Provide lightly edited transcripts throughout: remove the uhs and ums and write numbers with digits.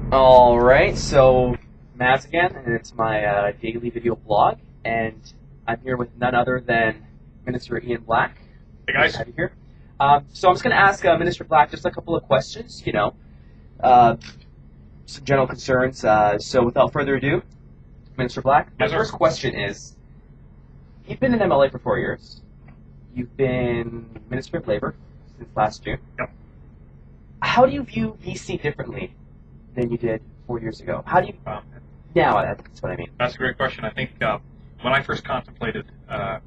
All right, so Matt again, and it's my daily video blog, and I'm here with none other than Minister Iain Black. Hey Great guys. to have you here. So I'm just going to ask Minister Black just a couple of questions, uh, some general concerns. So without further ado, Minister Black, my Yes, sir. first question is: you've been in MLA for 4 years. You've been Minister of Labour since last June. Yep. How do you view BC differently than you did 4 years ago? How do you now? That's what I mean. That's a great question. I think when I first contemplated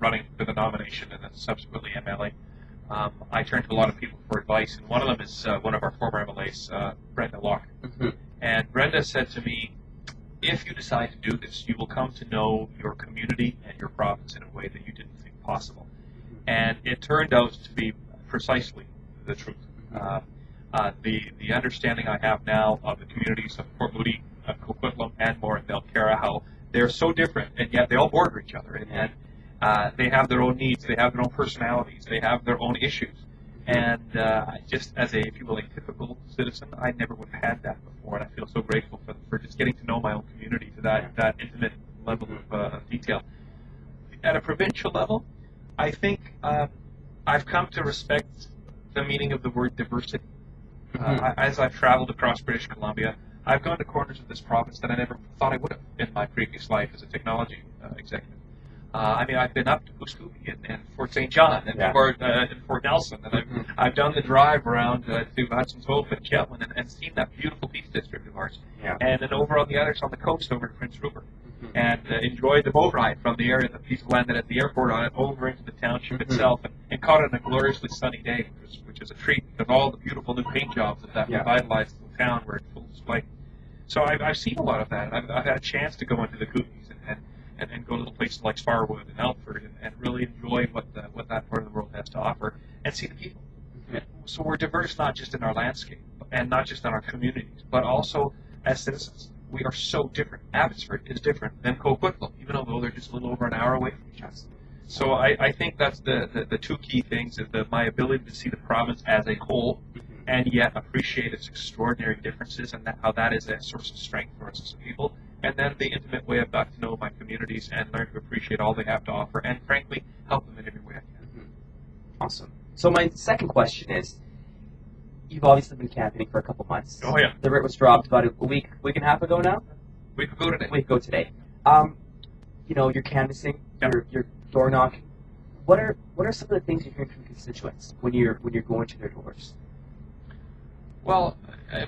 running for the nomination and then subsequently MLA, I turned to a lot of people for advice, and one of them is one of our former MLAs, Brenda Locke. Mm-hmm. And Brenda said to me, if you decide to do this, you will come to know your community and your province in a way that you didn't think possible. And it turned out to be precisely the truth. The understanding I have now of the communities of Port Moody, Coquitlam, and more in Belcarra, how they're so different, and yet they all border each other, and they have their own needs, they have their own personalities, they have their own issues. And just as a, if you will, a typical citizen, I never would have had that before, and I feel so grateful for just getting to know my own community to that intimate level of detail. At a provincial level, I think I've come to respect the meaning of the word diversity. As I've traveled across British Columbia, I've gone to corners of this province that I never thought I would have in my previous life as a technology executive. I've been up to Puscoopi and Fort St. John and Fort Nelson, and I've done the drive around to Hudson's Hope and Chetwynd and seen that beautiful Peace District of ours. Yeah. And then over on the others on the coast over to Prince Rupert. And enjoyed the boat ride from the area that people landed at the airport on it over into the township itself, and caught it on a gloriously sunny day, which is a treat because all the beautiful new paint jobs that revitalized the town were in full display. So I've seen a lot of that. I've had a chance to go into the Kootenays and go to the places like Sparwood and Elford and really enjoy what that part of the world has to offer and see the people. So we're diverse not just in our landscape and not just in our communities, but also as citizens. We are so different. Abbotsford is different than Coquitlam, even though they're just a little over an hour away from each other. So I think that's the two key things, is my ability to see the province as a whole and yet appreciate its extraordinary differences and how that is a source of strength for us as people. And then the intimate way I've got to know my communities and learn to appreciate all they have to offer and, frankly, help them in every way I can. Awesome. So my second question is, you've obviously been campaigning for a couple months. Oh, yeah. The writ was dropped about a week and a half ago now? We could go today. A week ago today. You're canvassing, you're door knocking. What are some of the things you're hearing from constituents when you're going to their doors? Well,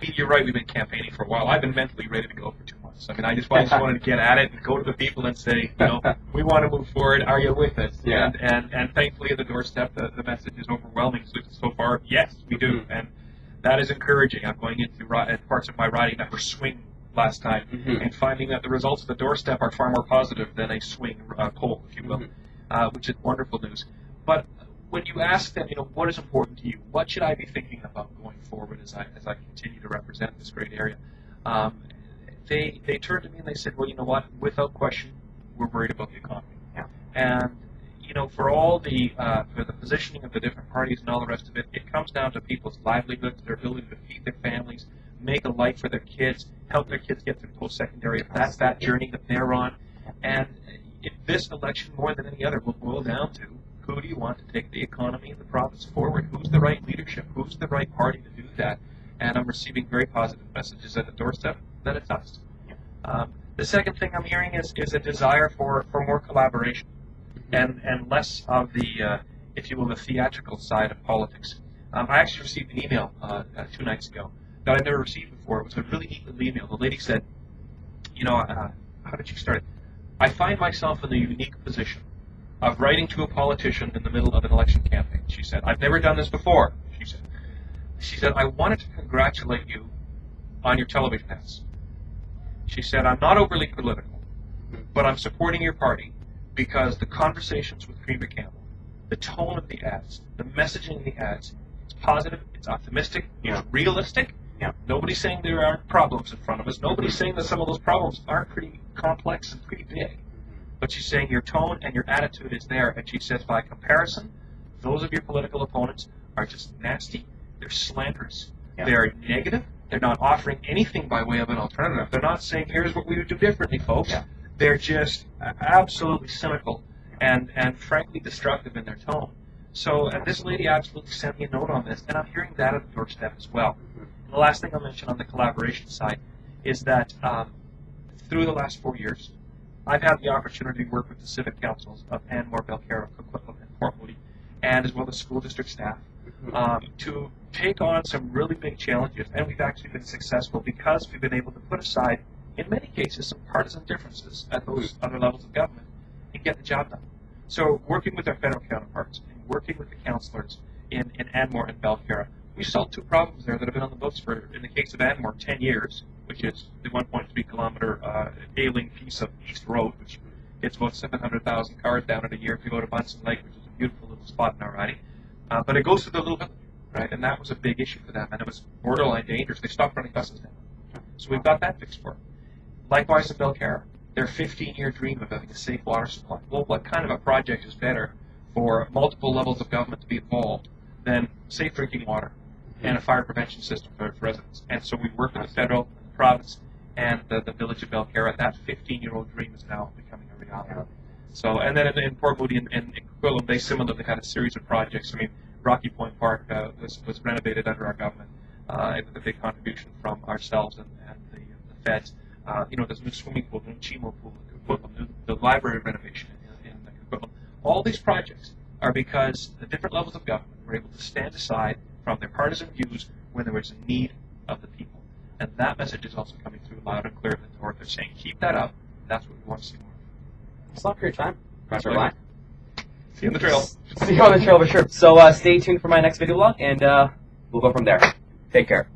you're right. We've been campaigning for a while. I've been mentally ready to go for 2 months. I just wanted to get at it and go to the people and say, we want to move forward. Are you with us? Yeah. And thankfully, at the doorstep, the message is overwhelming so far. Yes, we do, and that is encouraging. I'm going into parts of my riding that were swing last time, and finding that the results at the doorstep are far more positive than a swing poll, if you will, which is wonderful news. But when you ask them, what is important to you? What should I be thinking about going forward as I continue to represent this great area? They turned to me and they said, well, you know what? Without question, we're worried about the economy. Yeah. And for all for the positioning of the different parties and all the rest of it, it comes down to people's livelihoods, their ability to feed their families, make a life for their kids, help their kids get through post-secondary if that's that journey that they're on. And this election, more than any other, will boil down to, who do you want to take the economy and the province forward? Who's the right leadership? Who's the right party to do that? And I'm receiving very positive messages at the doorstep that it's us. The second thing I'm hearing is a desire for more collaboration and less of the, if you will, the theatrical side of politics. I actually received an email 2 nights ago that I'd never received before. It was a really neat little email. The lady said, how did you start it? I find myself in the unique position of writing to a politician in the middle of an election campaign. She said, I've never done this before, she said, I wanted to congratulate you on your television ads. She said, I'm not overly political, but I'm supporting your party because the conversations with Premier Campbell, the tone of the ads, the messaging of the ads, it's positive, it's optimistic, it's realistic. Nobody's saying there aren't problems in front of us. Nobody's saying that some of those problems aren't pretty complex and pretty big. But she's saying your tone and your attitude is there. And she says, by comparison, those of your political opponents are just nasty. They're slanderous. They're negative. They're not offering anything by way of an alternative. They're not saying, here's what we would do differently, folks. Yeah. They're just absolutely cynical and frankly destructive in their tone. So, and this lady absolutely sent me a note on this, and I'm hearing that at the doorstep as well. And the last thing I'll mention on the collaboration side is that through the last 4 years, I've had the opportunity to work with the civic councils of Anmore, Belcarra, Coquitlam, and Port Moody, and as well as school district staff, to take on some really big challenges. And we've actually been successful because we've been able to put aside, in many cases, some partisan differences at those other levels of government and get the job done. So working with our federal counterparts and working with the councillors in Anmore and Belcarra, we solved 2 problems there that have been on the books for, in the case of Anmore, 10 years, which is the 1.3 kilometer ailing piece of East Road, which gets about 700,000 cars down in a year if you go to Bunsen Lake, which is a beautiful little spot in our riding. But it goes to the little village, right? And that was a big issue for them, and it was borderline dangerous. They stopped running buses down. So we've got that fixed for them. Likewise in Belcarra, their 15-year dream of having a safe water supply. Well, what kind of a project is better for multiple levels of government to be involved than safe drinking water and a fire prevention system for residents? And so we work with the federal, the province, and the village of Belcarra. That 15-year-old dream is now becoming a reality. So, and then in Port Moody and Coquitlam, they similarly had a series of projects. I mean, Rocky Point Park was renovated under our government, with a big contribution from ourselves and the feds. There's a new swimming pool, new Chimo pool in Coquitlam, the library renovation in Coquitlam. All these projects are because the different levels of government were able to stand aside from their partisan views when there was a need of the people. And that message is also coming through loud and clear in the north. They're saying, keep that up. That's what we want to see more. Thanks a lot for your time, Mr. Black. See you on the trail. See you on the trail for sure. So stay tuned for my next video blog, and we'll go from there. Take care.